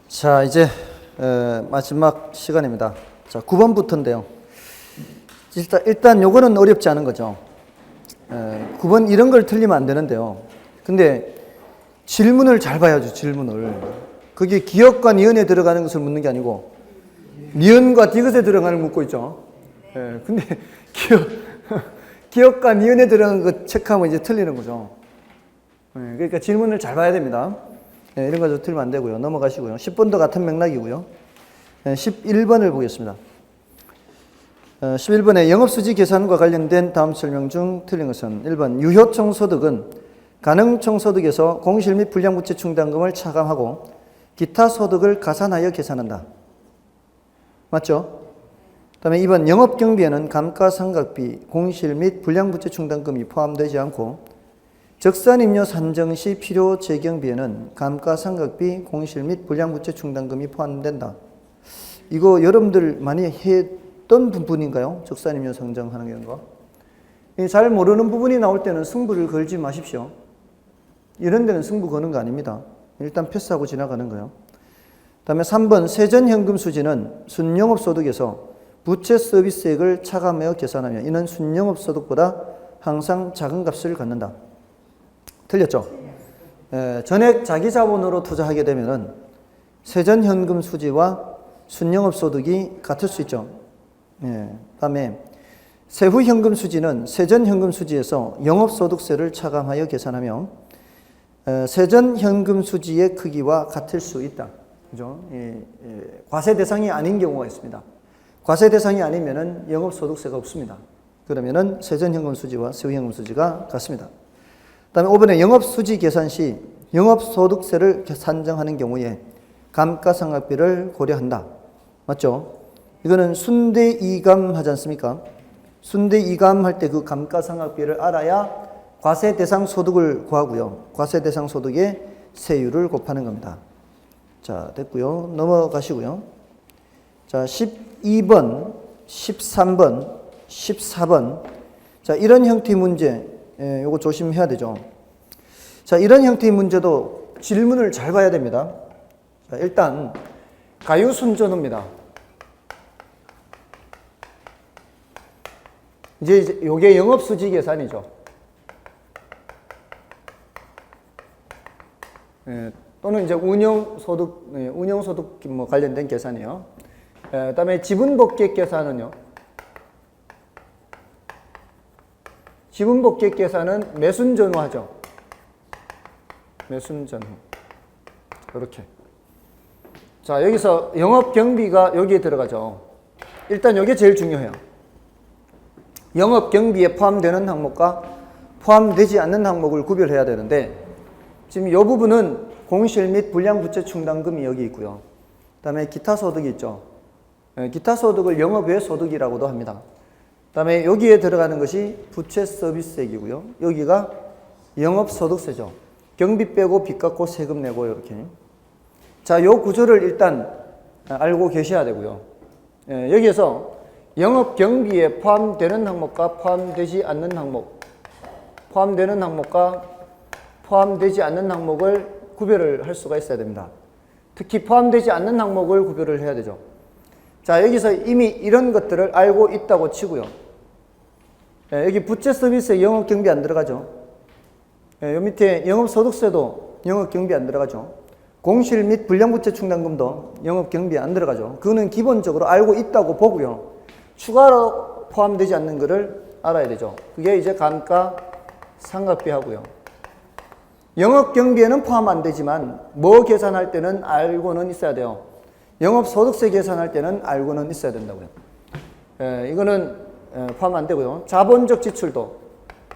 자, 이제 마지막 시간입니다. 자, 9번부터인데요. 일단 요거는 어렵지 않은 거죠. 9번 이런 걸 틀리면 안 되는데요. 근데 질문을 잘 봐야죠, 질문을. 그게 기역과 니은에 들어가는 것을 묻는 게 아니고 니은과 디귿에 들어가는 걸 묻고 있죠. 근데 기역과 니은에 들어가는 거 체크하면 이제 틀리는 거죠. 그러니까 질문을 잘 봐야 됩니다. 이런 거 좀 틀리면 안 되고요. 넘어가시고요. 10번도 같은 맥락이고요. 11번을 보겠습니다. 11번에 영업수지 계산과 관련된 다음 설명 중 틀린 것은 1번 유효총소득은 가능총소득에서 공실 및 불량부채 충당금을 차감하고 기타 소득을 가산하여 계산한다. 맞죠? 그 다음에 2번 영업경비에는 감가상각비, 공실 및 불량부채 충당금이 포함되지 않고 적산임료 산정 시 필요 재경비에는 감가상각비, 공실 및 불량부채 충당금이 포함된다. 이거 여러분들 많이 했던 부분인가요? 적산임료 산정하는 거. 잘 모르는 부분이 나올 때는 승부를 걸지 마십시오. 이런 데는 승부 거는 거 아닙니다. 일단 패스하고 지나가는 거예요. 그 다음에 3번 세전현금 수지는 순영업소득에서 부채 서비스액을 차감하여 계산하며 이는 순영업소득보다 항상 작은 값을 갖는다. 틀렸죠? 전액 자기 자본으로 투자하게 되면은 세전현금 수지와 순영업소득이 같을 수 있죠. 다음에 세후현금 수지는 세전현금 수지에서 영업소득세를 차감하여 계산하며 세전현금 수지의 크기와 같을 수 있다. 그죠? 과세 대상이 아닌 경우가 있습니다. 과세 대상이 아니면은 영업소득세가 없습니다. 그러면은 세전현금 수지와 세후현금 수지가 같습니다. 다음에 5번에 영업수지 계산 시 영업소득세를 산정하는 경우에 감가상각비를 고려한다. 맞죠? 이거는 순대이감 하지 않습니까? 순대이감 할 때 그 감가상각비를 알아야 과세 대상 소득을 구하고요. 과세 대상 소득의 세율을 곱하는 겁니다. 자, 됐고요. 넘어가시고요. 자, 12번, 13번, 14번. 자, 이런 형태의 문제. 요거 조심해야 되죠. 자, 이런 형태의 문제도 질문을 잘 봐야 됩니다. 자, 일단 가유순전후입니다. 이제 요게 영업수지 계산이죠. 또는 이제 운영소득 뭐 관련된 계산이요. 그다음에 지분복귀 계산은요. 지분복귀 계산은 매순전후 하죠. 매순전후. 이렇게. 자, 여기서 영업경비가 여기에 들어가죠. 일단 이게 제일 중요해요. 영업경비에 포함되는 항목과 포함되지 않는 항목을 구별해야 되는데 지금 이 부분은 공실 및 불량부채 충당금이 여기 있고요. 그 다음에 기타 소득이 있죠. 기타 소득을 영업 외 소득이라고도 합니다. 그 다음에 여기에 들어가는 것이 부채 서비스액이고요. 여기가 영업소득세죠. 경비 빼고 빚 갚고 세금 내고 이렇게. 자, 요 구조를 일단 알고 계셔야 되고요. 여기에서 영업경비에 포함되는 항목과 포함되지 않는 항목, 포함되는 항목과 포함되지 않는 항목을 구별을 할 수가 있어야 됩니다. 특히 포함되지 않는 항목을 구별을 해야 되죠. 자, 여기서 이미 이런 것들을 알고 있다고 치고요. 여기 부채 서비스에 영업경비 안 들어가죠. 요 밑에 영업소득세도 영업경비 안 들어가죠. 공실 및 불량부채 충당금도 영업경비 안 들어가죠. 그거는 기본적으로 알고 있다고 보고요. 추가로 포함되지 않는 것을 알아야 되죠. 그게 이제 감가상각비 하고요. 영업경비에는 포함 안 되지만 뭐 계산할 때는 알고는 있어야 돼요. 영업소득세 계산할 때는 알고는 있어야 된다고요. 이거는 포함 안 되고요. 자본적 지출도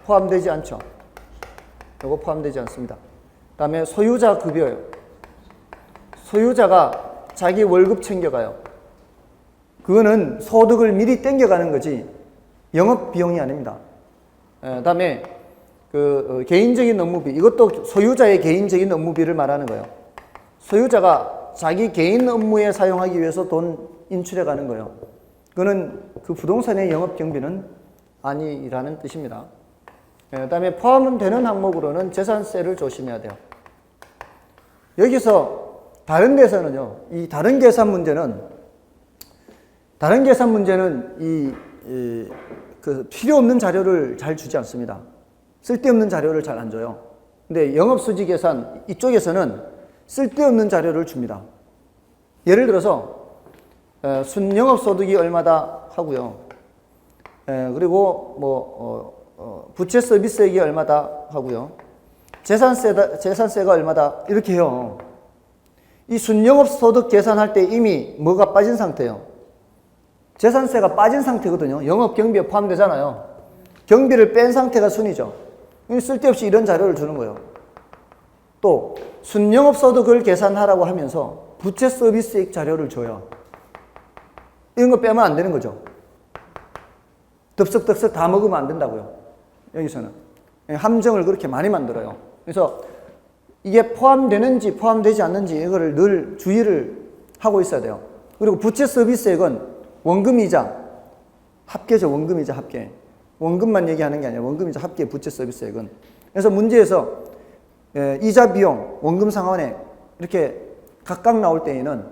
포함되지 않죠. 이거 포함되지 않습니다. 그 다음에 소유자 급여요. 소유자가 자기 월급 챙겨가요. 그거는 소득을 미리 땡겨가는 거지 영업 비용이 아닙니다. 그 다음에 그 개인적인 업무비, 이것도 소유자의 개인적인 업무비를 말하는 거예요. 소유자가 자기 개인 업무에 사용하기 위해서 돈 인출해 가는 거예요. 그거는 그 부동산의 영업경비는 아니라는 뜻입니다. 그 다음에 포함되는 항목으로는 재산세를 조심해야 돼요. 여기서 다른 데서는요, 이 다른 계산 문제는 그 필요 없는 자료를 잘 주지 않습니다. 쓸데없는 자료를 잘 안 줘요. 근데 영업수지 계산 이쪽에서는 쓸데없는 자료를 줍니다. 예를 들어서 순영업소득이 얼마다 하고요. 그리고 부채 서비스액이 얼마다 하고요. 재산세가 얼마다 이렇게 해요. 이 순영업소득 계산할 때 이미 뭐가 빠진 상태예요. 재산세가 빠진 상태거든요. 영업경비에 포함되잖아요. 경비를 뺀 상태가 순이죠. 쓸데없이 이런 자료를 주는 거예요. 또 순영업소득을 계산하라고 하면서 부채 서비스액 자료를 줘요. 이런 거 빼면 안 되는 거죠. 덥석덥석 다 먹으면 안 된다고요. 여기서는 함정을 그렇게 많이 만들어요. 그래서 이게 포함되는지 포함되지 않는지 이거를 늘 주의를 하고 있어야 돼요. 그리고 부채 서비스액은 원금이자 합계죠. 원금이자 합계. 원금만 얘기하는 게 아니라 원금이자 합계 부채 서비스액은. 그래서 문제에서 이자 비용, 원금 상환액 이렇게 각각 나올 때에는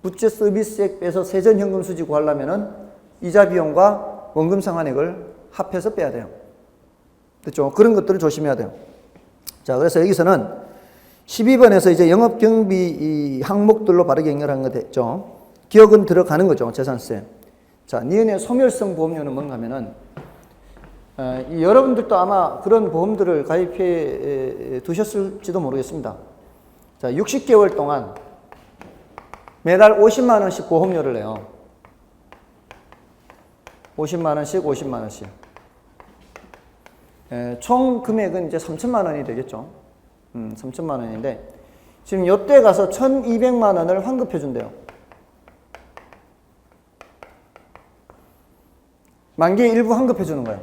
부채 서비스액 빼서 세전현금 수지 구하려면은 이자 비용과 원금 상환액을 합해서 빼야 돼요. 됐죠? 그런 것들을 조심해야 돼요. 자, 그래서 여기서는 12번에서 이제 영업경비 이 항목들로 바르게 연결한 거 됐죠? 기억은 들어가는 거죠, 재산세. 자, 니은의 소멸성 보험료는 뭔가 하면은, 여러분들도 아마 그런 보험들을 가입해 두셨을지도 모르겠습니다. 자, 60개월 동안 매달 50만원씩 보험료를 내요. 50만원씩, 50만원씩. 총 금액은 이제 3천만원이 되겠죠. 3천만원인데, 지금 요때 가서 1200만원을 환급해 준대요. 만기에 일부 환급해 주는 거예요.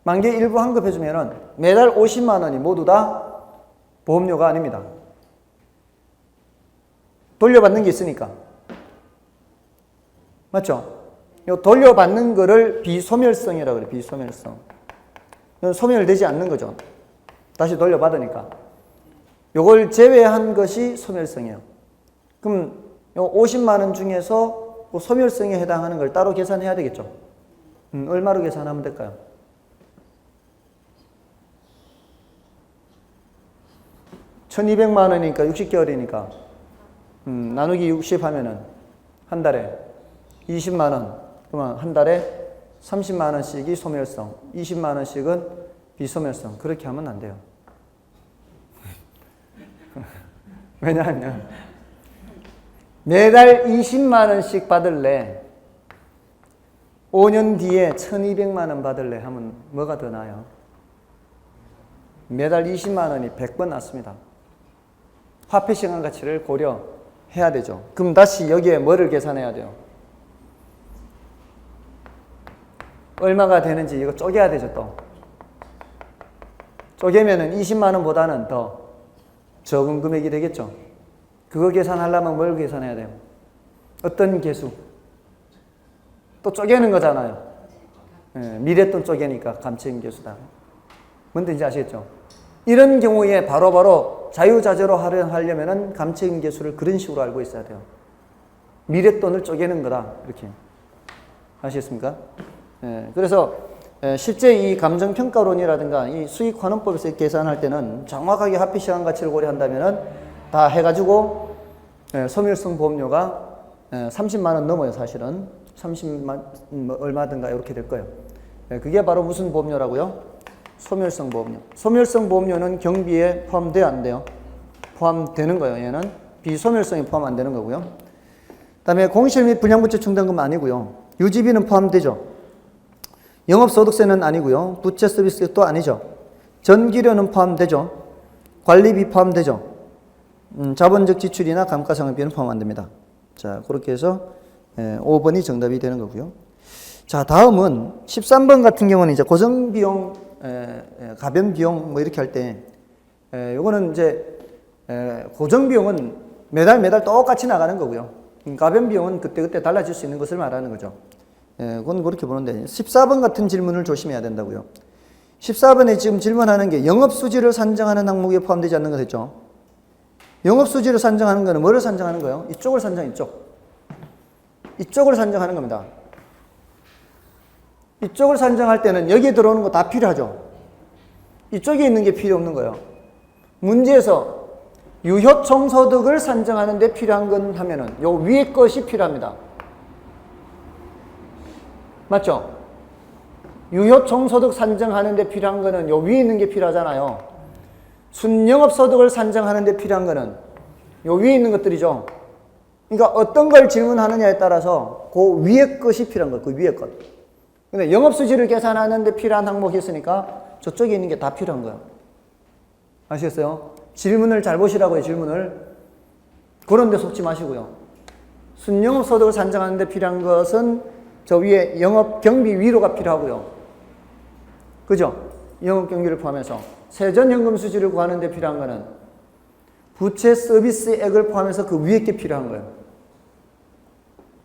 만기에 일부 환급해 주면은 매달 50만원이 모두 다 보험료가 아닙니다. 돌려받는 게 있으니까. 맞죠? 요 돌려받는 거를 비소멸성이라고 그래요. 비소멸성. 소멸되지 않는 거죠. 다시 돌려받으니까. 요걸 제외한 것이 소멸성이에요. 그럼 요 50만원 중에서 소멸성에 해당하는 걸 따로 계산해야 되겠죠. 얼마로 계산하면 될까요? $1200만원이니까 60개월이니까 나누기 60 하면은 한 달에 20만원, 그러면 한 달에 30만원씩이 소멸성, 20만원씩은 비소멸성. 그렇게 하면 안 돼요. 왜냐하면 매달 20만원씩 받을래, 5년 뒤에 1200만원 받을래 하면 뭐가 더 나아요? 매달 20만원이 100번 낫습니다. 화폐 시간 가치를 고려해야 되죠. 그럼 다시 여기에 뭐를 계산해야 돼요? 얼마가 되는지 이거 쪼개야 되죠, 또. 쪼개면은 20만원보다는 더 적은 금액이 되겠죠. 그거 계산하려면 뭘 계산해야 돼요? 어떤 개수? 또 쪼개는 거잖아요. 미랫돈 쪼개니까 감채임 개수다. 뭔지 아시겠죠? 이런 경우에 바로바로 자유자재로 활용하려면 감채임 개수를 그런 식으로 알고 있어야 돼요. 미랫돈을 쪼개는 거다. 이렇게. 아시겠습니까? 그래서 실제 이 감정평가론이라든가 이 수익환원법에서 계산할 때는 정확하게 화폐시간 가치를 고려한다면 다 해가지고 소멸성 보험료가 30만원 넘어요. 사실은 30만 얼마든가 이렇게 될 거예요. 그게 바로 무슨 보험료라고요? 소멸성 보험료. 소멸성 보험료는 경비에 포함돼요, 안 돼요? 포함되는 거예요. 얘는 비소멸성이 포함 안 되는 거고요. 그 다음에 공실 및 불량부채 충당금 아니고요. 유지비는 포함되죠. 영업소득세는 아니고요. 부채 서비스도 아니죠. 전기료는 포함되죠. 관리비 포함되죠. 자본적 지출이나 감가상각비는 포함 안 됩니다. 자, 그렇게 해서 5번이 정답이 되는 거고요. 자, 다음은 13번 같은 경우는 이제 고정비용, 가변비용 뭐 이렇게 할 때, 요거는 이제 고정비용은 매달 똑같이 나가는 거고요. 가변비용은 그때그때 달라질 수 있는 것을 말하는 거죠. 그건 그렇게 보는데 14번 같은 질문을 조심해야 된다고요. 14번에 지금 질문하는 게 영업수지를 산정하는 항목에 포함되지 않는 거 됐죠. 영업수지를 산정하는 거는 뭐를 산정하는 거예요? 이쪽을 이쪽을 산정하는 겁니다. 이쪽을 산정할 때는 여기 들어오는 거 다 필요하죠. 이쪽에 있는 게 필요 없는 거예요. 문제에서 유효 총소득을 산정하는 데 필요한 건 하면은 요 위에 것이 필요합니다. 맞죠? 유효 총소득 산정하는 데 필요한 거는 요 위에 있는 게 필요하잖아요. 순영업소득을 산정하는 데 필요한 거는 요 위에 있는 것들이죠. 그러니까 어떤 걸 질문하느냐에 따라서 그 위에 것이 필요한 거예요. 그 위에 것. 근데 영업수지를 계산하는 데 필요한 항목이 있으니까 저쪽에 있는 게 다 필요한 거예요. 아시겠어요? 질문을 잘 보시라고요, 질문을. 그런 데 속지 마시고요. 순영업소득을 산정하는 데 필요한 것은 저 위에 영업경비 위로가 필요하고요. 그죠? 영업경비를 포함해서. 세전연금수지를 구하는 데 필요한 거는 부채 서비스액을 포함해서 그 위에 게 필요한 거예요.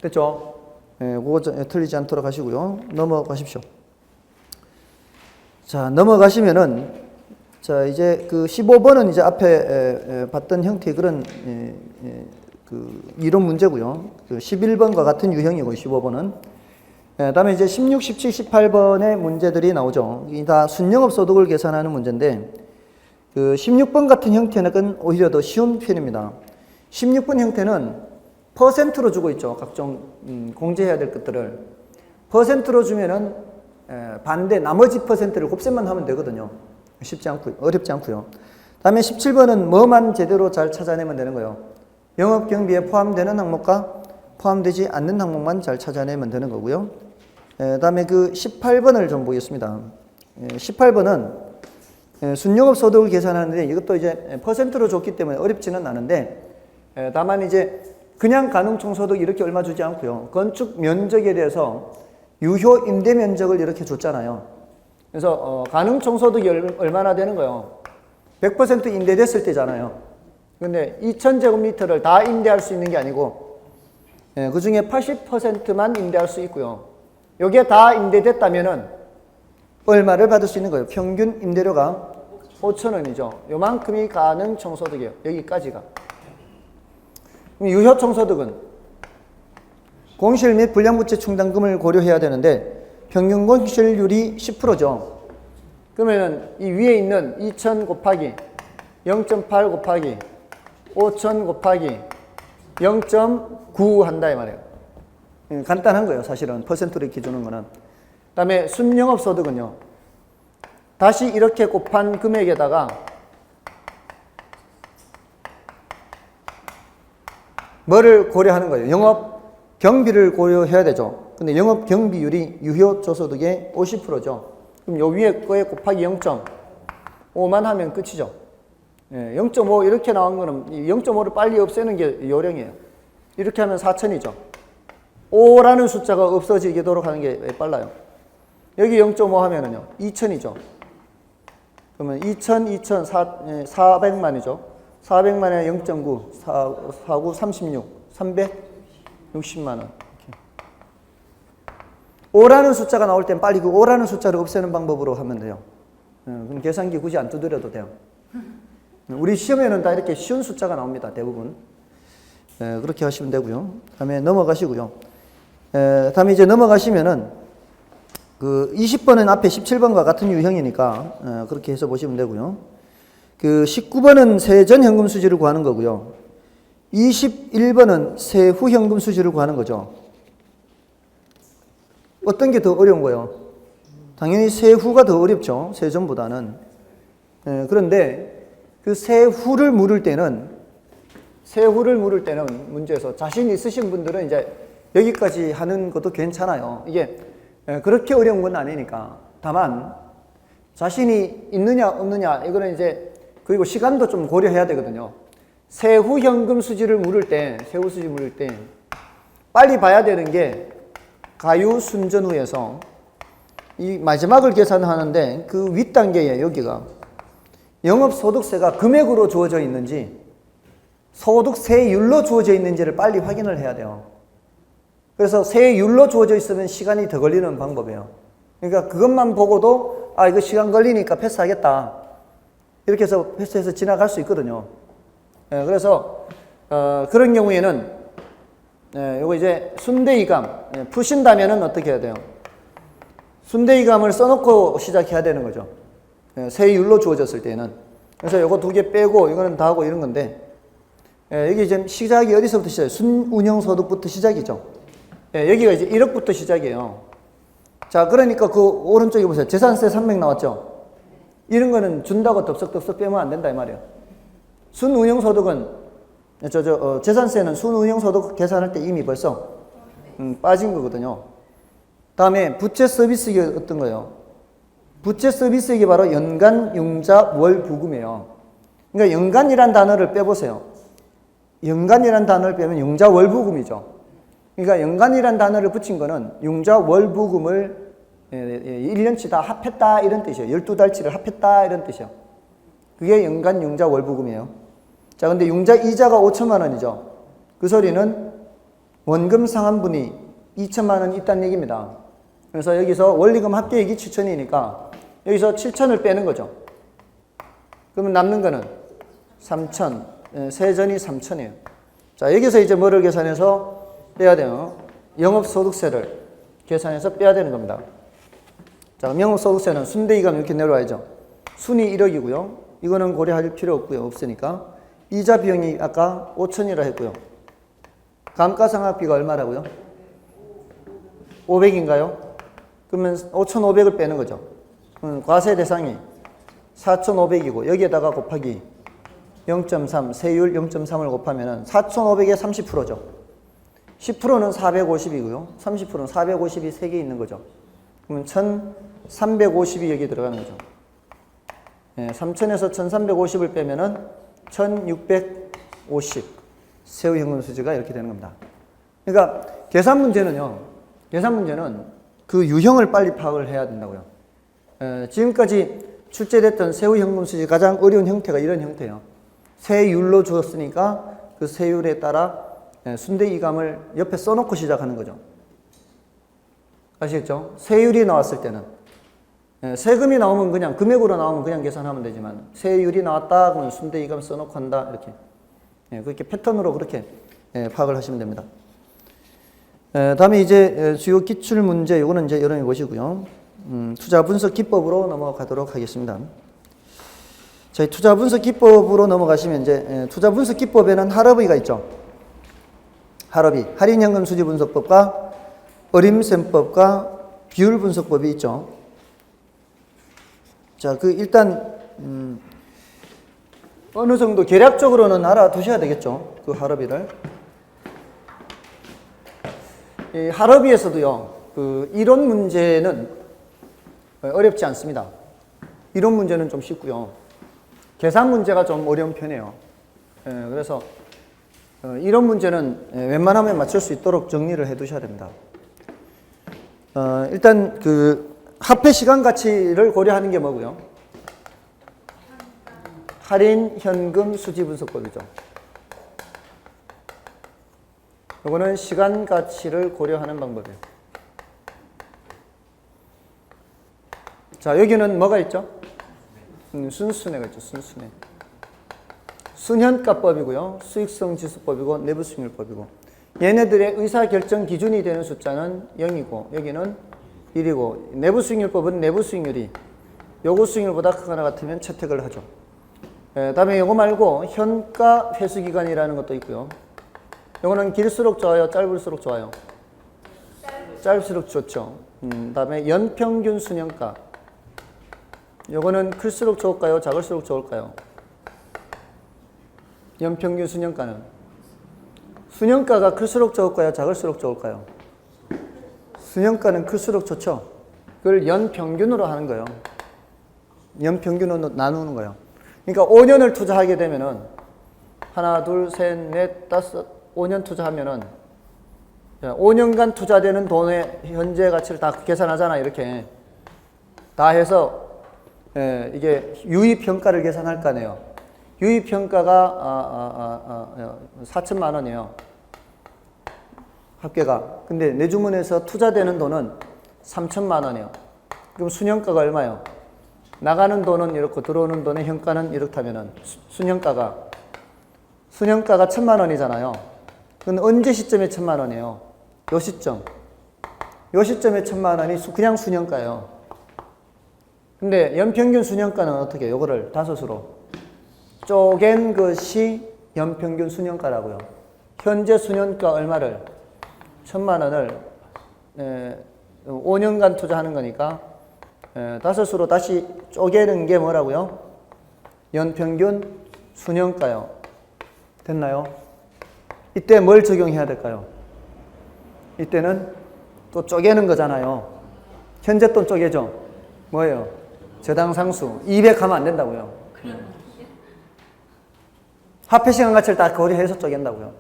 됐죠? 예, 그거 틀리지 않도록 하시고요. 넘어가십시오. 자, 넘어가시면은, 자, 이제 그 15번은 이제 앞에 봤던 형태의 그런, 그 이론 문제고요. 그 11번과 같은 유형이고, 15번은. 그 다음에 이제 16, 17, 18번의 문제들이 나오죠. 이 다 순영업소득을 계산하는 문제인데, 그 16번 같은 형태는 오히려 더 쉬운 편입니다. 16번 형태는 퍼센트로 주고 있죠. 각종 공제해야 될 것들을. 퍼센트로 주면은 반대 나머지 퍼센트를 곱셈만 하면 되거든요. 쉽지 않고요. 어렵지 않고요. 다음에 17번은 뭐만 제대로 잘 찾아내면 되는 거예요. 영업경비에 포함되는 항목과 포함되지 않는 항목만 잘 찾아내면 되는 거고요. 다음에 그 18번을 좀 보겠습니다. 18번은 순영업소득을 계산하는데 이것도 이제 퍼센트로 줬기 때문에 어렵지는 않은데 다만 이제 그냥 가능총소득 이렇게 얼마 주지 않고요. 건축 면적에 대해서 유효 임대 면적을 이렇게 줬잖아요. 그래서 가능총소득이 얼마나 되는 거예요? 100% 임대됐을 때잖아요. 근데 2000제곱미터를 다 임대할 수 있는 게 아니고 그 중에 80%만 임대할 수 있고요. 여기에 다 임대됐다면은 얼마를 받을 수 있는 거예요? 평균 임대료가 5,000원이죠. 요만큼이 가능총소득이에요. 여기까지가. 유효 총소득은 공실 및 불량부채 충당금을 고려해야 되는데 평균 공실률이 10%죠. 그러면 이 위에 있는 2,000 곱하기 0.8 곱하기 5,000 곱하기 0.9 한다 이 말이에요. 간단한 거예요. 사실은 퍼센트로 이렇게 주는 거는. 그 다음에 순영업소득은요. 다시 이렇게 곱한 금액에다가 뭐를 고려하는 거예요? 영업 경비를 고려해야 되죠. 근데 영업 경비율이 유효 조소득의 50%죠. 그럼 요 위에 거에 곱하기 0.5만 하면 끝이죠. 0.5 이렇게 나온 거는 0.5를 빨리 없애는 게 요령이에요. 이렇게 하면 4,000이죠. 5라는 숫자가 없어지도록 하는 게 빨라요. 여기 0.5 하면은요. 2,000이죠. 그러면 2,000, 2,000, 400만이죠. 400만에 0.9, 4, 9, 36, 360만 원. 5라는 숫자가 나올 땐 빨리 그 5라는 숫자를 없애는 방법으로 하면 돼요. 그럼 계산기 굳이 안 두드려도 돼요. 우리 시험에는 다 이렇게 쉬운 숫자가 나옵니다. 대부분. 그렇게 하시면 되고요. 다음에 넘어가시고요. 다음에 이제 넘어가시면은 그 20번은 앞에 17번과 같은 유형이니까 그렇게 해서 보시면 되고요. 그 19번은 세전 현금 수지를 구하는 거고요. 21번은 세후 현금 수지를 구하는 거죠. 어떤 게 더 어려운 거예요? 당연히 세후가 더 어렵죠. 세전보다는. 그런데 그 세후를 물을 때는 문제에서 자신 있으신 분들은 이제 여기까지 하는 것도 괜찮아요. 이게 그렇게 어려운 건 아니니까. 다만 자신이 있느냐 없느냐 이거는 이제 그리고 시간도 좀 고려해야 되거든요. 세후 현금 수지를 물을 때 빨리 봐야 되는 게 가유 순전후에서 이 마지막을 계산하는데 그 윗단계에 여기가 영업소득세가 금액으로 주어져 있는지 소득세율로 주어져 있는지를 빨리 확인을 해야 돼요. 그래서 세율로 주어져 있으면 시간이 더 걸리는 방법이에요. 그러니까 그것만 보고도 이거 시간 걸리니까 패스하겠다. 이렇게 해서 패스해서 지나갈 수 있거든요. 그래서 그런 경우에는 요거 이제 순대이감 푸신다면은 어떻게 해야 돼요? 순대이감을 써놓고 시작해야 되는 거죠. 세율로 주어졌을 때는. 그래서 요거 두 개 빼고 이거는 다 하고 이런 건데 여기 지금 시작이 어디서부터 시작해요? 순운영소득부터 시작이죠. 여기가 이제 1억부터 시작이에요. 자, 그러니까 그 오른쪽에 보세요. 재산세 300 나왔죠? 이런 거는 준다고 덥석덥석 빼면 안 된다 이 말이에요. 순운영소득은 재산세는 순운영소득 계산할 때 이미 벌써 빠진 거거든요. 다음에 부채 서비스액이 어떤 거예요? 부채 서비스액이 바로 연간 융자 월 부금이에요. 그러니까 연간이란 단어를 빼보세요. 연간이란 단어를 빼면 융자 월 부금이죠. 그러니까 연간이란 단어를 붙인 거는 융자 월 부금을 1년치 다 합했다 이런 뜻이에요. 12달치를 합했다 이런 뜻이에요. 그게 연간 융자 월 부금이에요. 자, 근데 융자 이자가 5천만 원이죠. 그 소리는 원금 상환분이 2천만 원 있다는 얘기입니다. 그래서 여기서 원리금 합계액이 7천이니까 여기서 7천을 빼는 거죠. 그러면 남는 거는 3천, 세전이 3천이에요. 자, 여기서 이제 뭐를 계산해서 빼야 돼요? 영업소득세를 계산해서 빼야 되는 겁니다. 자, 그럼 영업소득세는 순대이감 이렇게 내려와야죠. 순이 1억이고요. 이거는 고려할 필요 없고요. 없으니까. 이자 비용이 아까 5천이라 했고요. 감가상각비가 얼마라고요? 500인가요? 그러면 5,500을 빼는 거죠. 과세 대상이 4,500이고 여기에다가 곱하기 0.3, 세율 0.3을 곱하면 4,500에 30%죠. 10%는 450이고요. 30%는 450이 3개 있는 거죠. 그러면 1,350이 여기 들어가는 거죠. 3,000에서 1,350을 빼면은 1,650 세후 현금 수지가 이렇게 되는 겁니다. 그러니까 계산 문제는 그 유형을 빨리 파악을 해야 된다고요. 지금까지 출제됐던 세후 현금 수지 가장 어려운 형태가 이런 형태예요. 세율로 주었으니까 그 세율에 따라 순대이감을 옆에 써놓고 시작하는 거죠. 아시겠죠? 세율이 나왔을 때는 세금이 나오면 그냥 금액으로 나오면 그냥 계산하면 되지만 세율이 나왔다 그러면 순대이감 써놓고 한다 이렇게 그렇게 패턴으로 그렇게 파악을 하시면 됩니다. 다음에 이제 주요 기출 문제 이거는 이제 여러분이 보시고요. 투자 분석 기법으로 넘어가도록 하겠습니다. 저희 투자 분석 기법으로 넘어가시면 이제 투자 분석 기법에는 할어비가 있죠. 할어비, 할인현금 수지 분석법과 어림셈법과 비율 분석법이 있죠. 자, 그 일단 어느 정도 계략적으로는 알아두셔야 되겠죠. 그 할어비를. 이 할어비에서도요. 그 이론 문제는 어렵지 않습니다. 이론 문제는 좀 쉽고요. 계산 문제가 좀 어려운 편이에요. 그래서 이런 문제는 웬만하면 맞출 수 있도록 정리를 해 두셔야 됩니다. 일단 그 화폐 시간 가치를 고려하는 게 뭐고요? 할인 현금 수지 분석법이죠. 이거는 시간 가치를 고려하는 방법이에요. 자, 여기는 뭐가 있죠? 순수내가 있죠. 순수내. 순현가법이고요. 수익성 지수법이고 내부수익률법이고. 얘네들의 의사결정 기준이 되는 숫자는 0이고 여기는 1이고 내부수익률법은 내부수익률이 요구 수익률보다 크거나 같으면 채택을 하죠. 다음에 요거 말고 현가 회수기간이라는 것도 있고요. 요거는 길수록 좋아요? 짧을수록 좋아요? 짧을수록 좋죠. 다음에 연평균 순현가. 요거는 클수록 좋을까요? 작을수록 좋을까요? 연평균 순현가는 순현가가 클수록 좋을까요? 작을수록 좋을까요? 순현가는 클수록 좋죠. 그걸 연평균으로 하는 거예요. 연평균으로 나누는 거예요. 그러니까 5년을 투자하게 되면은 하나, 둘, 셋, 넷, 다섯, 5년 투자하면은 5년간 투자되는 돈의 현재 가치를 다 계산하잖아. 이렇게 다 해서 이게 유입평가를 계산할 거 아니에요. 유입평가가 4천만 원이에요. 합계가. 근데 내 주문에서 투자되는 돈은 3천만 원이에요. 그럼 순현가가 얼마예요? 나가는 돈은 이렇고 들어오는 돈의 현가는 이렇다면은 순현가가 순현가가 1,000만 원이잖아요. 그건 언제 시점에 1,000만 원이에요? 요 시점. 요 시점에 1,000만 원이 그냥 순현가예요. 근데 연평균 순현가는 어떻게 해요? 요거를 다섯으로 쪼갠 것이 연평균 순현가라고요. 현재 순현가 얼마를? 1,000만 원을 5년간 투자하는 거니까 다섯으로 다시 쪼개는 게 뭐라고요? 연평균 순현가요. 됐나요? 이때 뭘 적용해야 될까요? 이때는 또 쪼개는 거잖아요. 현재 돈 쪼개죠? 뭐예요? 저당상수 200 하면 안 된다고요. 화폐시간 가치를 다 고려해서 쪼갠다고요.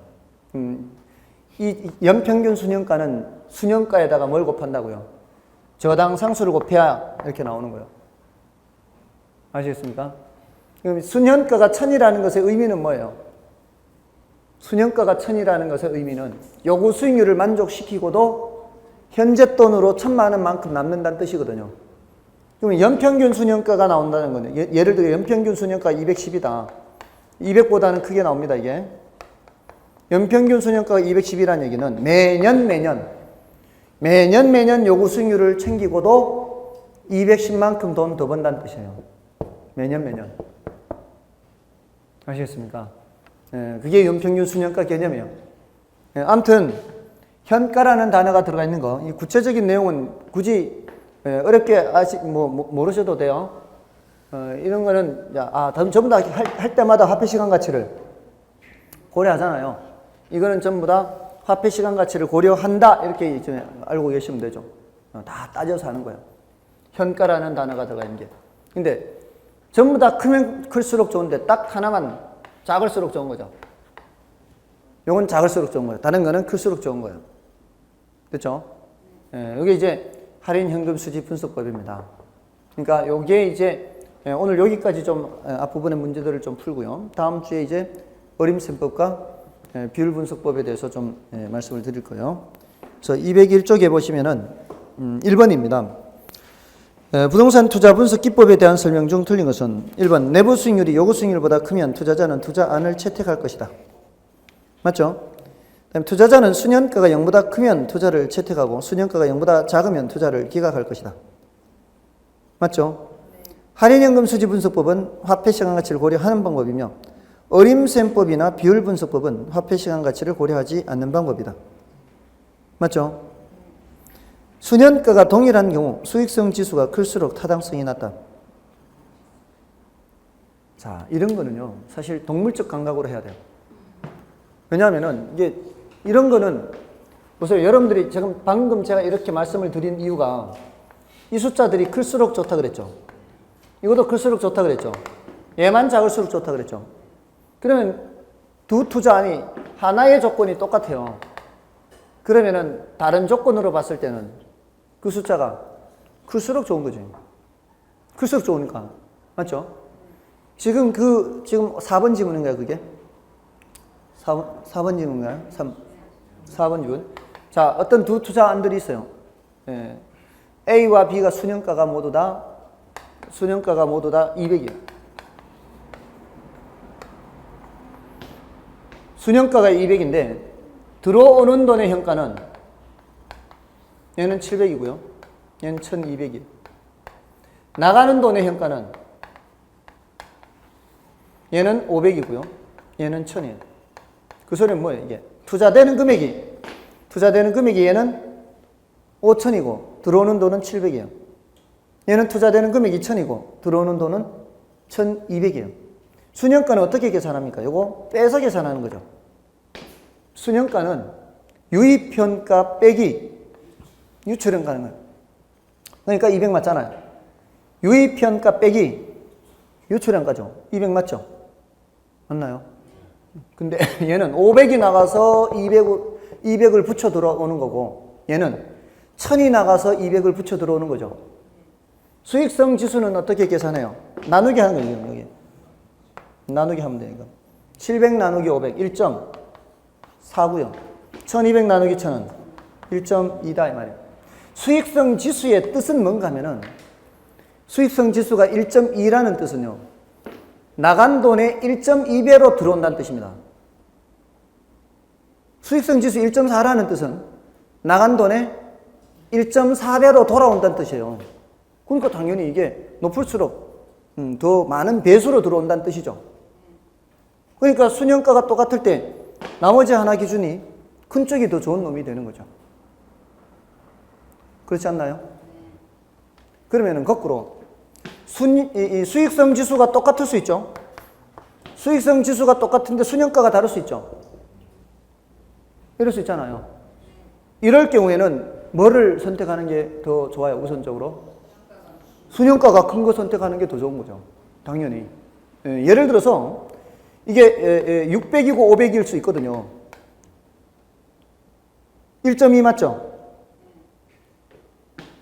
이 연평균 순현가는 순현가에다가 뭘 곱한다고요? 저당상수를 곱해야 이렇게 나오는 거예요. 아시겠습니까? 그럼 순현가가 1,000이라는 것의 의미는 뭐예요? 순현가가 1,000이라는 것의 의미는 요구 수익률을 만족시키고도 현재 돈으로 1,000만 원만큼 남는다는 뜻이거든요. 그러면 연평균 순현가가 나온다는 거는 예를 들어 연평균 순현가가 210이다. 200보다는 크게 나옵니다, 이게. 연평균 순현가가 210이라는 얘기는 매년 요구 수익률을 챙기고도 210만큼 돈 더 번다는 뜻이에요. 매년. 아시겠습니까? 그게 연평균 순현가 개념이에요. 아무튼 현가라는 단어가 들어가 있는 거, 이 구체적인 내용은 굳이 어렵게 모르셔도 돼요. 이런 거는 전부 다 할 때마다 화폐 시간 가치를 고려하잖아요. 이거는 전부 다 화폐 시간 가치를 고려한다 이렇게 알고 계시면 되죠. 다 따져서 하는 거예요. 현가라는 단어가 들어가 있는 게. 근데 전부 다 크면 클수록 좋은데 딱 하나만 작을수록 좋은 거죠. 요건 작을수록 좋은 거예요. 다른 거는 클수록 좋은 거예요. 그렇죠? 이게 이제 할인 현금 수지 분석법입니다. 그러니까 요게 이제 오늘 여기까지 좀 앞부분의 문제들을 좀 풀고요. 다음 주에 이제 어림셈법과 비율 분석법에 대해서 좀 말씀을 드릴 거예요. 그래서 201쪽에 보시면은 1번입니다. 부동산 투자 분석 기법에 대한 설명 중 틀린 것은 1번 내부 수익률이 요구 수익률보다 크면 투자자는 투자안을 채택할 것이다. 맞죠? 그다음에 투자자는 순현가가 0보다 크면 투자를 채택하고 순현가가 0보다 작으면 투자를 기각할 것이다. 맞죠? 할인연금 수지 분석법은 화폐 시간 가치를 고려하는 방법이며 어림셈법이나 비율 분석법은 화폐 시간 가치를 고려하지 않는 방법이다. 맞죠? 순현가가 동일한 경우 수익성 지수가 클수록 타당성이 낮다. 자, 이런 거는요, 사실 동물적 감각으로 해야 돼요. 왜냐하면은, 이게, 이런 거는, 보세요. 여러분들이 지금 방금 제가 이렇게 말씀을 드린 이유가 이 숫자들이 클수록 좋다 그랬죠. 이것도 클수록 좋다 그랬죠. 얘만 작을수록 좋다 그랬죠. 그러면 두 투자안이 하나의 조건이 똑같아요. 그러면은 다른 조건으로 봤을 때는 그 숫자가 클수록 좋은 거지. 클수록 좋으니까. 맞죠? 지금 4번 지문인가요, 그게? 4번 지문인가요? 4번 지문. 자, 어떤 두 투자안들이 있어요. A와 B가 순현가가 모두 다 200이에요. 순현가가 200인데 들어오는 돈의 현가는 얘는 700이고요. 얘는 1200이에요. 나가는 돈의 현가는 얘는 500이고요. 얘는 1000이에요. 그 소리는 뭐예요, 이게? 투자되는 금액이 얘는 5000이고 들어오는 돈은 700이에요. 얘는 투자되는 금액이 1000이고 들어오는 돈은 1200이에요. 순현가는 어떻게 계산합니까? 요거 빼서 계산하는 거죠. 순현가는 유입현가 빼기 유출현가는 거예요. 그러니까 200 맞잖아요. 유입현가 빼기 유출현가죠. 200 맞죠? 맞나요? 근데 얘는 500이 나가서 200을 붙여 들어오는 거고 얘는 1000이 나가서 200을 붙여 들어오는 거죠. 수익성 지수는 어떻게 계산해요? 나누기 하는 거예요. 여기. 나누기 하면 돼요. 700 나누기 500 1.4고요. 1200 나누기 1000은 1.2다 이 말이에요. 수익성 지수의 뜻은 뭔가 하면은 수익성 지수가 1.2라는 뜻은요. 나간 돈의 1.2배로 들어온다는 뜻입니다. 수익성 지수 1.4라는 뜻은 나간 돈의 1.4배로 돌아온다는 뜻이에요. 그러니까 당연히 이게 높을수록 더 많은 배수로 들어온다는 뜻이죠. 그러니까 순현가가 똑같을 때 나머지 하나 기준이 큰 쪽이 더 좋은 놈이 되는 거죠. 그렇지 않나요? 그러면은 거꾸로 수익성 지수가 똑같을 수 있죠. 수익성 지수가 똑같은데 순현가가 다를 수 있죠. 이럴 수 있잖아요. 이럴 경우에는 뭐를 선택하는 게 더 좋아요? 우선적으로 순현가가 큰 거 선택하는 게 더 좋은 거죠. 당연히. 예를 들어서 이게 600이고 500일 수 있거든요. 1.2 맞죠?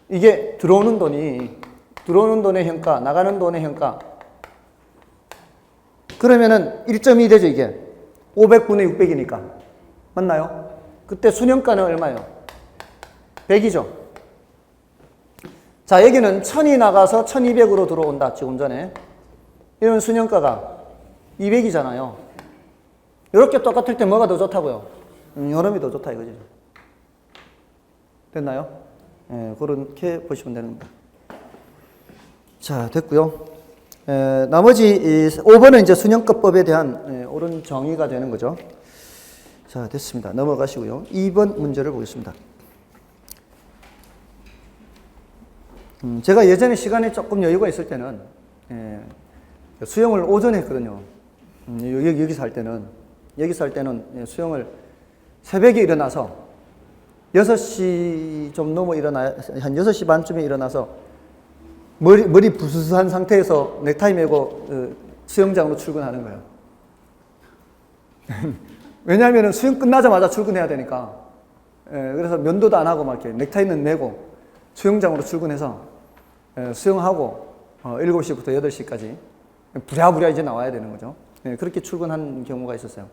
이게 들어오는 돈의 현가, 나가는 돈의 현가. 그러면은 1.2 되죠, 이게. 500분의 600이니까. 맞나요? 그때 순현가는 얼마예요? 100이죠. 자, 여기는 1000이 나가서 1200으로 들어온다, 지금 전에. 이런 순현가가 200이잖아요. 이렇게 똑같을 때 뭐가 더 좋다고요? 요놈이 더 좋다, 이거죠. 됐나요? 예, 그렇게 보시면 됩니다. 자, 됐고요. 나머지 5번은 이제 순현가법에 대한 옳은 정의가 되는 거죠. 자, 됐습니다. 넘어가시고요. 2번 문제를 보겠습니다. 제가 예전에 시간이 조금 여유가 있을 때는 수영을 오전에 했거든요. 여기서 할 때는 수영을 새벽에 일어나서 6시 좀 넘어 일어나야, 한 6시 반쯤에 일어나서 머리 부스스한 상태에서 넥타이 메고 수영장으로 출근하는 거예요. 왜냐하면 수영 끝나자마자 출근해야 되니까. 그래서 면도도 안 하고 막 이렇게 넥타이는 메고 수영장으로 출근해서 수영하고 7시부터 8시까지 부랴부랴 이제 나와야 되는 거죠. 그렇게 출근한 경우가 있었어요.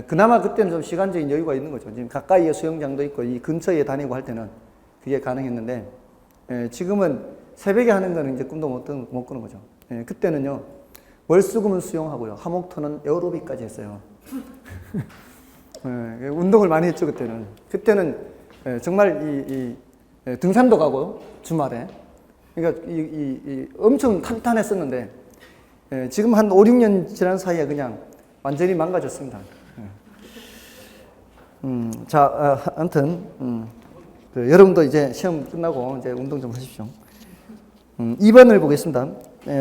그나마 그때는 좀 시간적인 여유가 있는 거죠. 지금 가까이에 수영장도 있고 이 근처에 다니고 할 때는 그게 가능했는데 지금은 새벽에 하는 거는 이제 꿈도 못 꾸는 거죠. 그때는요, 월수금은 수영하고요, 화목토는 에어로빅까지 했어요. 운동을 많이 했죠, 그때는. 그때는 정말 이 등산도 가고 주말에. 그러니까 엄청 탄탄했었는데 지금 한 5, 6년 지난 사이에 그냥 완전히 망가졌습니다. 자, 아무튼 여러분도 이제 시험 끝나고 이제 운동 좀 하십시오. 2번을 보겠습니다.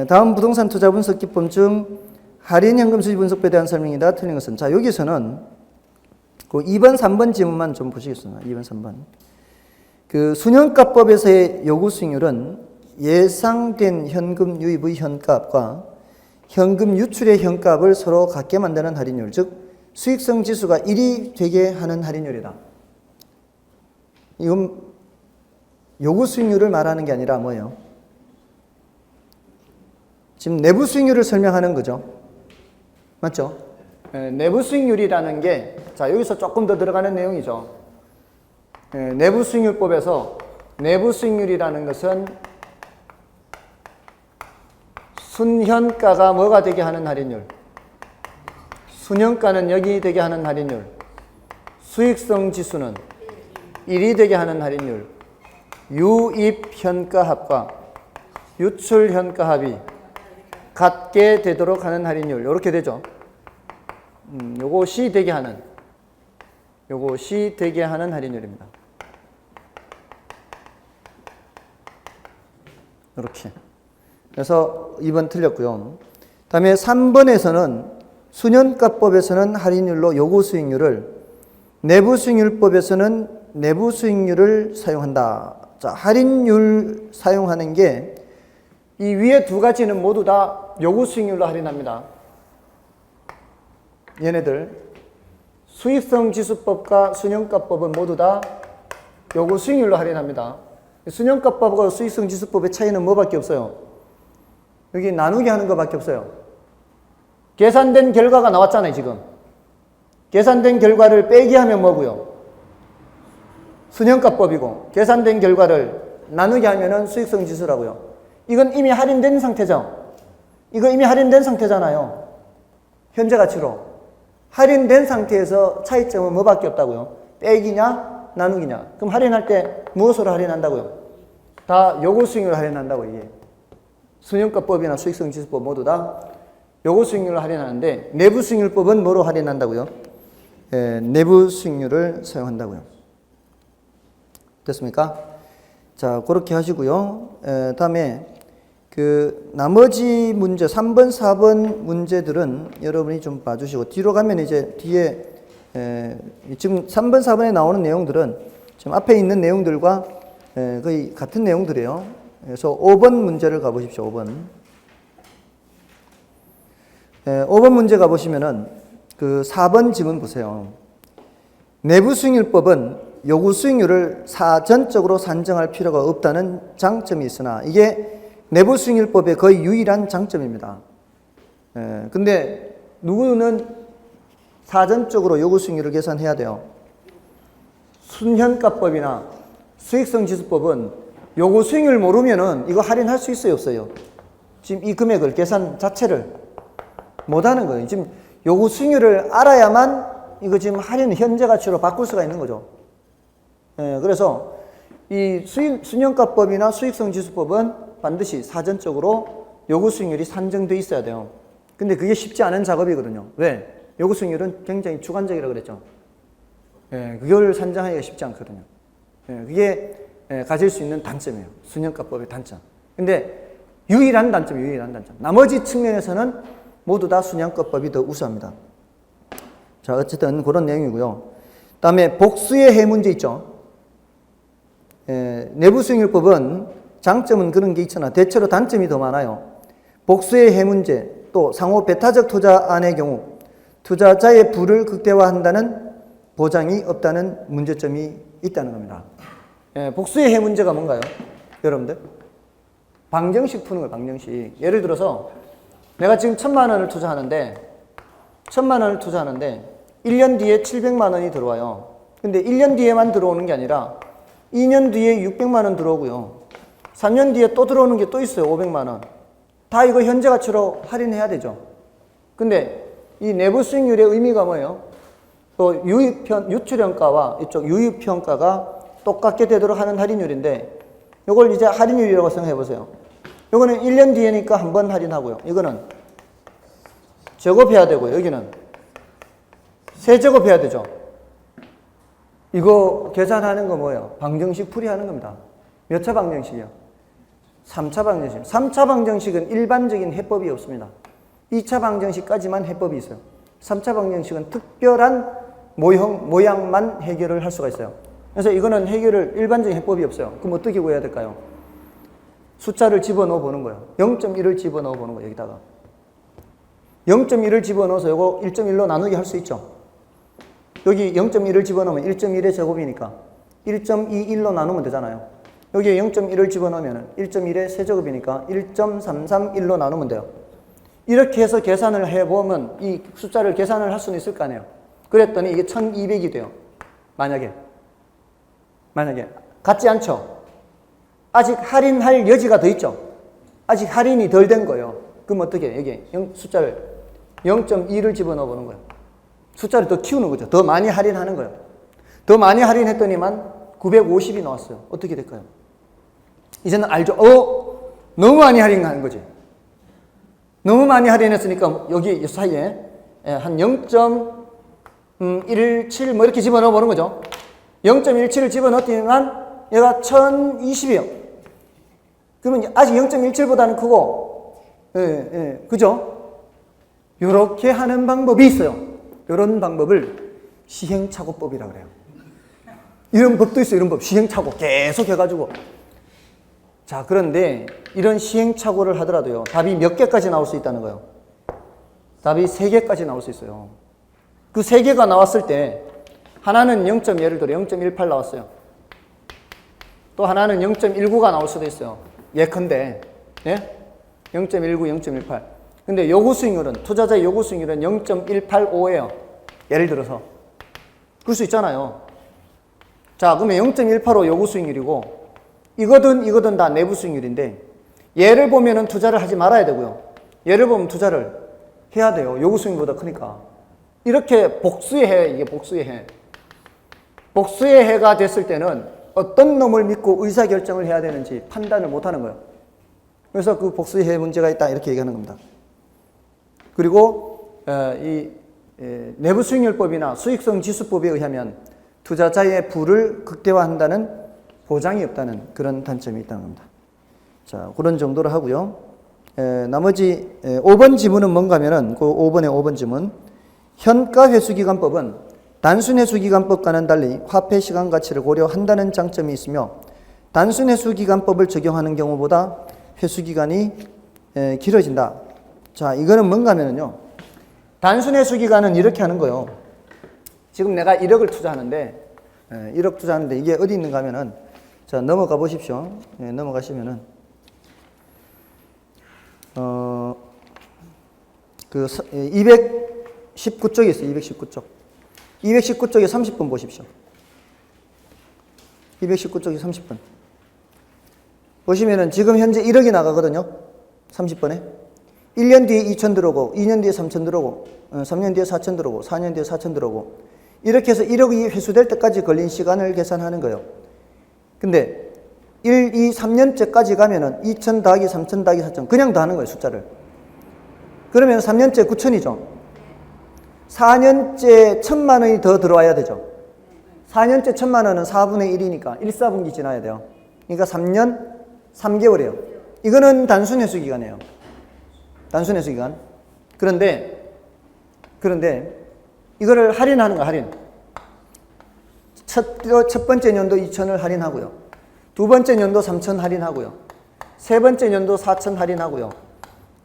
다음 부동산 투자 분석 기법 중 할인 현금 수지 분석법에 대한 설명이다. 틀린 것은. 자, 여기서는 그 2번, 3번 지문만 좀 보시겠습니다. 2번, 3번. 그 순현가법에서의 요구 수익률은 예상된 현금 유입의 현가압과 현금 유출의 현가압을 서로 같게 만드는 할인율, 즉 수익성 지수가 1이 되게 하는 할인율이다. 이건 요구 수익률을 말하는 게 아니라 뭐예요? 지금 내부 수익률을 설명하는 거죠. 맞죠? 내부 수익률이라는 게, 자, 여기서 조금 더 들어가는 내용이죠. 내부 수익률법에서 내부 수익률이라는 것은 순현가가 뭐가 되게 하는 할인율, 순현가는 여기 되게 하는 할인율, 수익성 지수는 1이 되게 하는 할인율, 유입현가합과 유출현가합이 같게 되도록 하는 할인율, 이렇게 되죠. 요것이 되게 하는 할인율입니다. 이렇게. 그래서 2번 틀렸고요. 다음에 3번에서는 순현가법에서는 할인율로 요구 수익률을, 내부 수익률법에서는 내부 수익률을 사용한다. 자, 할인율 사용하는 게 이 위에 두 가지는 모두 다 요구 수익률로 할인합니다. 얘네들 수익성 지수법과 순현가법은 모두 다 요구 수익률로 할인합니다. 순현가법과 수익성 지수법의 차이는 뭐밖에 없어요? 여기 나누기 하는 것밖에 없어요. 계산된 결과가 나왔잖아요, 지금. 계산된 결과를 빼기 하면 뭐고요? 순현가법이고, 계산된 결과를 나누기 하면은 수익성 지수라고요. 이건 이미 할인된 상태죠. 이거 이미 할인된 상태잖아요. 현재 가치로. 할인된 상태에서 차이점은 뭐밖에 없다고요? 빼기냐 나누기냐. 그럼 할인할 때 무엇으로 할인한다고요? 다 요구 수익률을 할인한다고. 이게 순현가법이나 수익성지수법 모두 다 요구 수익률을 할인하는데 내부 수익률법은 뭐로 할인한다고요? 내부 수익률을 사용한다고요. 됐습니까? 자, 그렇게 하시고요. 다음에 그 나머지 문제 3번, 4번 문제들은 여러분이 좀 봐주시고 뒤로 가면 이제 뒤에 지금 3번, 4번에 나오는 내용들은 지금 앞에 있는 내용들과 거의 같은 내용들이에요. 그래서 5번 문제를 가보십시오. 5번. 5번 문제 가보시면은 그 4번 지문 보세요. 내부 수익률법은 요구 수익률을 사전적으로 산정할 필요가 없다는 장점이 있으나 이게 내부 수익률법의 거의 유일한 장점입니다. 근데 누구는 사전적으로 요구 수익률을 계산해야 돼요? 순현가법이나 수익성지수법은 요구 수익률 모르면은 이거 할인할 수 있어요, 없어요? 지금 이 금액을 계산 자체를 못하는 거예요. 지금 요구 수익률을 알아야만 이거 지금 할인 현재 가치로 바꿀 수가 있는 거죠. 그래서 이 순현가법이나 수익성지수법은 반드시 사전적으로 요구 수익률이 산정돼 있어야 돼요. 근데 그게 쉽지 않은 작업이거든요. 왜? 요구 수익률은 굉장히 주관적이라고 그랬죠. 그걸 산정하기가 쉽지 않거든요. 그게 가질 수 있는 단점이에요. 순현가법의 단점. 근데 유일한 단점. 나머지 측면에서는 모두 다 순현가법이 더 우수합니다. 자, 어쨌든 그런 내용이고요. 다음에 복수의 해 문제 있죠. 내부 수익률법은 장점은 그런 게 있잖아. 대체로 단점이 더 많아요. 복수의 해 문제, 또 상호 배타적 투자안의 경우 투자자의 부를 극대화한다는 보장이 없다는 문제점이 있다는 겁니다. 복수의 해 문제가 뭔가요? 여러분들? 방정식 푸는 거예요. 방정식. 예를 들어서 내가 지금 1,000만 원을 투자하는데 1년 뒤에 700만 원이 들어와요. 근데 1년 뒤에만 들어오는 게 아니라 2년 뒤에 600만 원 들어오고요. 3년 뒤에 또 들어오는 게 또 있어요. 500만 원. 다 이거 현재 가치로 할인해야 되죠. 근데 이 내부 수익률의 의미가 뭐예요? 또 유출평가와 이쪽 유입평가가 똑같게 되도록 하는 할인율인데 이걸 이제 할인율이라고 생각해 보세요. 이거는 1년 뒤에니까 한 번 할인하고요. 이거는 제곱해야 되고요. 여기는 세제곱해야 되죠. 이거 계산하는 거 뭐예요? 방정식 풀이하는 겁니다. 몇 차 방정식이요? 3차 방정식. 3차 방정식은 일반적인 해법이 없습니다. 2차 방정식까지만 해법이 있어요. 3차 방정식은 특별한 모양만 해결을 할 수가 있어요. 그래서 이거는 해결을 일반적인 해법이 없어요. 그럼 어떻게 구해야 될까요? 숫자를 집어넣어 보는 거예요. 0.1을 집어넣어 보는 거예요. 여기다가 0.1을 집어넣어서 이거 1.1로 나누기 할 수 있죠. 여기 0.1을 집어넣으면 1.1의 제곱이니까 1.21로 나누면 되잖아요. 여기에 0.1을 집어넣으면 1.1의 세제곱이니까 1.331로 나누면 돼요. 이렇게 해서 계산을 해보면 이 숫자를 계산을 할 수는 있을 거 아니에요. 그랬더니 이게 1200이 돼요. 만약에 같지 않죠? 아직 할인할 여지가 더 있죠? 아직 할인이 덜 된 거예요. 그럼 어떻게 해요? 여기 숫자를 0.2를 집어넣어 보는 거예요. 숫자를 더 키우는 거죠. 더 많이 할인하는 거예요. 더 많이 할인했더니만 950이 나왔어요. 어떻게 될까요? 이제는 알죠. 너무 많이 할인하는 거지. 너무 많이 할인했으니까 여기 사이에 한 0.17 뭐 이렇게 집어넣어 보는 거죠. 0.17을 집어넣었더니만 얘가 1020이에요. 그러면 아직 0.17보다는 크고, 그죠? 이렇게 하는 방법이 있어요. 이런 방법을 시행착오법이라고 그래요. 이런 법도 있어요. 이런 법. 시행착오 계속 해가지고. 자, 그런데 이런 시행착오를 하더라도요. 답이 몇 개까지 나올 수 있다는 거예요. 답이 3개까지 나올 수 있어요. 그 3개가 나왔을 때 하나는 예를 들어 0.18 나왔어요. 또 하나는 0.19가 나올 수도 있어요. 예컨대 0.19, 0.18. 근데 요구 수익률은 투자자의 요구 수익률은 0.185예요. 예를 들어서 그럴 수 있잖아요. 자, 그러면 0.185 요구 수익률이고 이거든 다 내부 수익률인데 얘를 보면은 투자를 하지 말아야 되고요. 얘를 보면 투자를 해야 돼요. 요구 수익률보다 크니까. 이렇게 복수의 해, 이게 복수의 해. 복수의 해가 됐을 때는 어떤 놈을 믿고 의사결정을 해야 되는지 판단을 못하는 거예요. 그래서 그 복수의 해 문제가 있다 이렇게 얘기하는 겁니다. 그리고 이 내부 수익률법이나 수익성 지수법에 의하면 투자자의 부를 극대화한다는 보장이 없다는 그런 단점이 있다는 겁니다. 자, 그런 정도로 하고요. 나머지 5번 지문은 뭔가 하면은 그 5번 지문. 현가회수기간법은 단순회수기간법과는 달리 화폐 시간 가치를 고려한다는 장점이 있으며 단순회수기간법을 적용하는 경우보다 회수기간이 길어진다. 자, 이거는 뭔가 하면은요. 단순회수기간은 이렇게 하는 거예요. 지금 내가 1억을 투자하는데 1억 투자하는데 이게 어디 있는가 하면은 자, 넘어가 보십시오. 넘어가시면은 그 219쪽에 있어요. 219쪽. 219쪽에 30번 보십시오. 219쪽에 30번. 보시면은 지금 현재 1억이 나가거든요. 30번에. 1년 뒤에 2천 들어오고, 2년 뒤에 3천 들어오고, 3년 뒤에 4천 들어오고, 4년 뒤에 4천 들어오고. 이렇게 해서 1억이 회수될 때까지 걸린 시간을 계산하는 거예요. 근데 1, 2, 3년째까지 가면은 2천 더하기 3천 더하기 4천 그냥 더하는 거예요, 숫자를. 그러면 3년째 9천이죠. 4년째 1,000만 원이 더 들어와야 되죠. 4년째 1,000만 원은 4분의 1이니까 1, 4분기 지나야 돼요. 그러니까 3년 3개월이에요. 이거는 단순 회수기간이에요. 단순 회수기간. 그런데 이거를 할인하는 거야, 할인. 첫 번째 년도 2천을 할인하고요. 두 번째 년도 3천 할인하고요. 세 번째 년도 4천 할인하고요.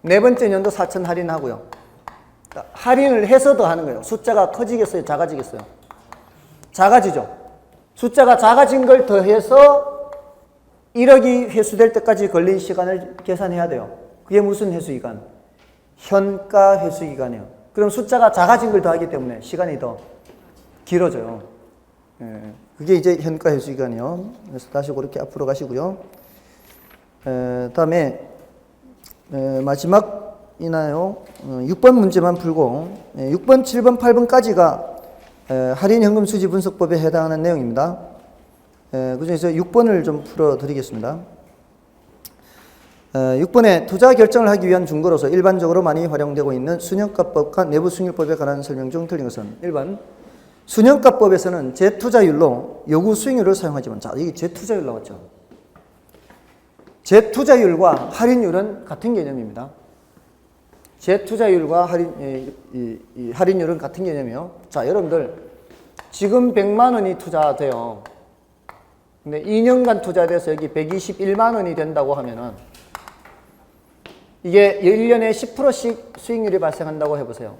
네 번째 년도 4천 할인하고요. 할인을 해서 더 하는 거예요. 숫자가 커지겠어요? 작아지겠어요? 작아지죠. 숫자가 작아진 걸 더해서 1억이 회수될 때까지 걸린 시간을 계산해야 돼요. 그게 무슨 회수기간? 현가 회수기간이에요. 그럼 숫자가 작아진 걸 더하기 때문에 시간이 더 길어져요. 그게 이제 현가 회수기간이요. 그래서 다시 그렇게 앞으로 가시고요. 다음에 마지막이나요. 6번 문제만 풀고 6번, 7번, 8번까지가 할인 현금 수지 분석법에 해당하는 내용입니다. 그중에서 6번을 좀 풀어드리겠습니다. 6번에 투자 결정을 하기 위한 증거로서 일반적으로 많이 활용되고 있는 순현가법과 내부 수익률법에 관한 설명 중 틀린 것은 1번 순현가법에서는 재투자율로 요구 수익률을 사용하지만 자, 이게 재투자율 나왔죠. 재투자율과 할인율은 같은 개념입니다. 재투자율과 할인율은 같은 개념이에요. 자, 여러분들 지금 100만 원이 투자돼요. 근데 2년간 투자돼서 여기 121만 원이 된다고 하면은 이게 1년에 10%씩 수익률이 발생한다고 해보세요.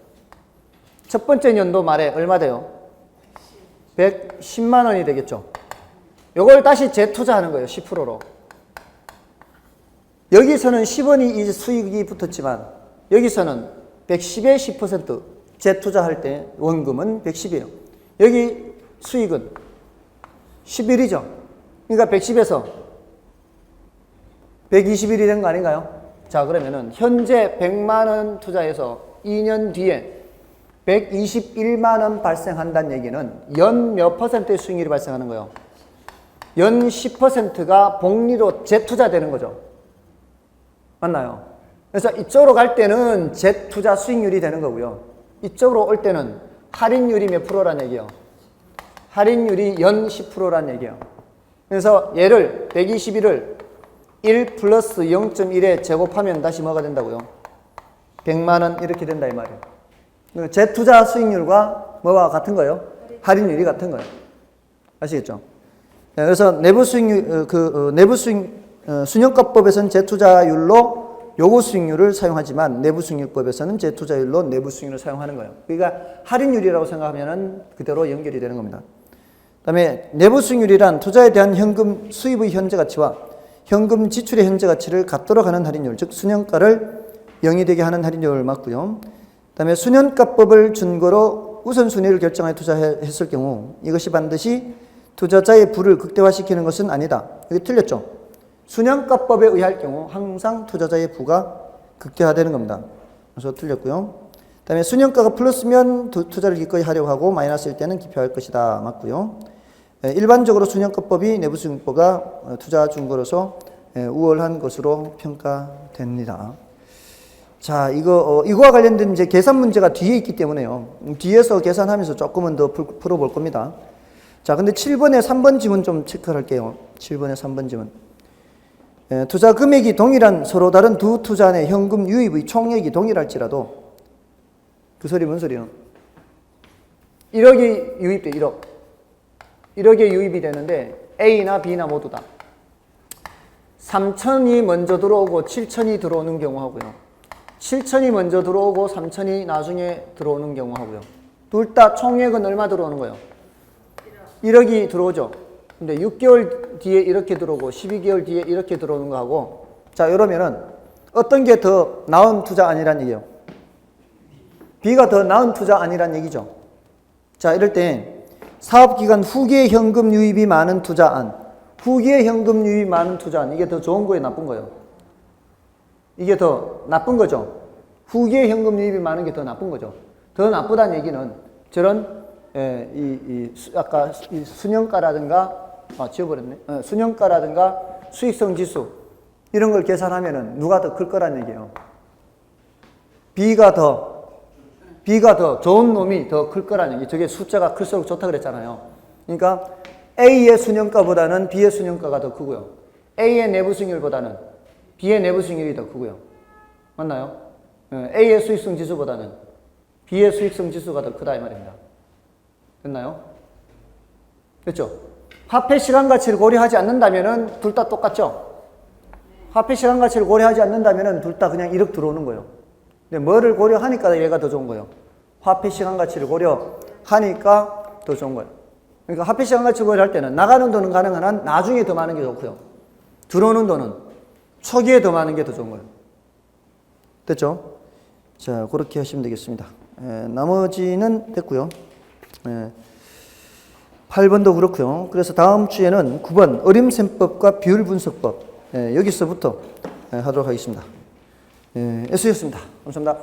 첫 번째 연도 말에 얼마 돼요? 110만 원이 되겠죠. 이걸 다시 재투자하는 거예요. 10%로. 여기서는 10원이 이제 수익이 붙었지만 여기서는 110에 10% 재투자할 때 원금은 110이에요. 여기 수익은 11이죠. 그러니까 110에서 121이 된 거 아닌가요? 자, 그러면은 현재 100만 원 투자해서 2년 뒤에 121만 원 발생한다는 얘기는 연 몇 퍼센트의 수익률이 발생하는 거예요? 연 10%가 복리로 재투자되는 거죠. 맞나요? 그래서 이쪽으로 갈 때는 재투자 수익률이 되는 거고요. 이쪽으로 올 때는 할인율이 몇 프로란 얘기예요? 할인율이 연 10%란 얘기예요. 그래서 얘를 121을 1 플러스 0.1에 제곱하면 다시 뭐가 된다고요? 100만 원 이렇게 된다 이 말이에요. 재투자 수익률과 뭐와 같은 거예요? 할인율이 같은 거예요. 아시겠죠? 그래서 내부 수익률 순현가법에서는 재투자율로 요구 수익률을 사용하지만 내부 수익률법에서는 재투자율로 내부 수익률을 사용하는 거예요. 그러니까 할인율이라고 생각하면은 그대로 연결이 되는 겁니다. 그다음에 내부 수익률이란 투자에 대한 현금 수입의 현재 가치와 현금 지출의 현재 가치를 같도록 하는 할인율, 즉 순현가를 0이 되게 하는 할인율을 맞고요. 그다음에 순현가법을 준거로 우선순위를 결정하여 투자했을 경우 이것이 반드시 투자자의 부를 극대화시키는 것은 아니다. 여기 틀렸죠? 순현가법에 의할 경우 항상 투자자의 부가 극대화되는 겁니다. 그래서 틀렸고요. 그다음에 순영가가 플러스면 투자를 기꺼이 하려고 하고 마이너스일 때는 기피할 것이다. 맞고요. 일반적으로 순영가법이 내부수익보가 투자 준거로서 우월한 것으로 평가됩니다. 자, 이거와 관련된 이제 계산 문제가 뒤에 있기 때문에요. 뒤에서 계산하면서 조금은 더 풀어볼 겁니다. 자, 근데 7번에 3번 지문 좀 체크를 할게요. 7번에 3번 지문. 투자 금액이 동일한 서로 다른 두 투자 내 현금 유입의 총액이 동일할지라도 그 소리 뭔 소리요? 1억이 유입돼, 1억. 1억에 유입이 되는데 A나 B나 모두 다 3천이 먼저 들어오고 7천이 들어오는 경우하고요. 7천이 먼저 들어오고 3천이 나중에 들어오는 경우하고요. 둘 다 총액은 얼마 들어오는 거예요? 1억이 들어오죠. 근데 6개월 뒤에 이렇게 들어오고 12개월 뒤에 이렇게 들어오는 거하고, 자, 이러면은 어떤 게 더 나은 투자 아니란 얘기예요? B가 더 나은 투자 아니란 얘기죠. 자, 이럴 때 사업기간 후기에 현금 유입이 많은 투자안, 후기에 현금 유입이 많은 투자안, 이게 더 좋은 거예요, 나쁜 거예요? 이게 더 나쁜 거죠. 후기에 현금 유입이 많은 게 더 나쁜 거죠. 더 나쁘다는 얘기는 저런 아까 이 순영가라든가 지워버렸네. 순영가라든가 수익성 지수 이런 걸 계산하면은 누가 더 클 거란 얘기예요. B가 더 좋은 놈이 더 클 거란 얘기. 저게 숫자가 클수록 좋다 그랬잖아요. 그러니까 A의 순영가보다는 B의 순영가가 더 크고요. A의 내부 수익률보다는 B의 내부 수익률이 더 크고요. 맞나요? A의 수익성 지수보다는 B의 수익성 지수가 더 크다 이 말입니다. 됐나요? 됐죠? 화폐 시간 가치를 고려하지 않는다면은 둘 다 똑같죠? 화폐 시간 가치를 고려하지 않는다면은 둘 다 그냥 1억 들어오는 거예요. 근데 뭐를 고려하니까 얘가 더 좋은 거예요? 화폐 시간 가치를 고려하니까 더 좋은 거예요. 그러니까 화폐 시간 가치를 고려할 때는 나가는 돈은 가능한 한 나중에 더 많은 게 좋고요. 들어오는 돈은 초기에 더 많은 게 더 좋은 거예요. 됐죠? 자, 그렇게 하시면 되겠습니다. 나머지는 됐고요. 8번도 그렇고요. 그래서 다음 주에는 9번 어림셈법과 비율 분석법 여기서부터 하도록 하겠습니다. S였습니다. 감사합니다.